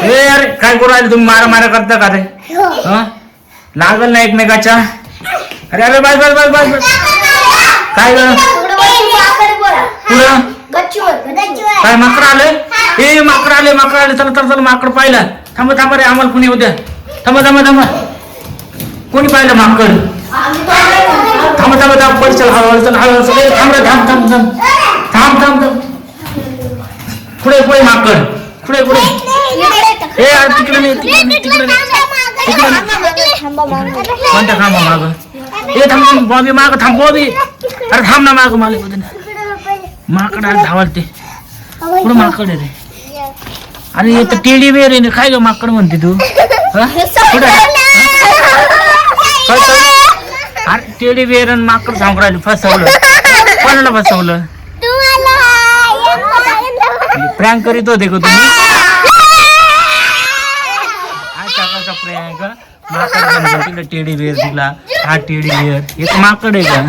ए अरे काय करू राहिले तुम्ही मारा करता का रे लागल ना एकमेकाच्या अरे अरे बस बस बस बस काय ग पुढं काय माकड आले ए माकड आले चला माकड पाहिलं थांबा रे आम्हाला कोणी उद्या थांबा कोणी पाहिलं माकड थांबा पड चल हळूहळू चल थांब पुढे माकड पुढे ए अरे तिकडे नाही कोणत्या थांबा माग ए थांब बॉबी माग थांब बॉबी अरे थांब ना माग मला माकड अरे धावते पुढे माकड आहे रे अरे तर टेडी बेर आहे काय ग माकड म्हणते तू अरे टेडी बेर आणि माकड सांगू राहिले फसवलं कोणाला फसवलं प्रँक करीत होते का तुम्ही कसा प्रँक माकड तिकडे टेडी बेर दिला हा टेडी बेर हे तर माकड आहे का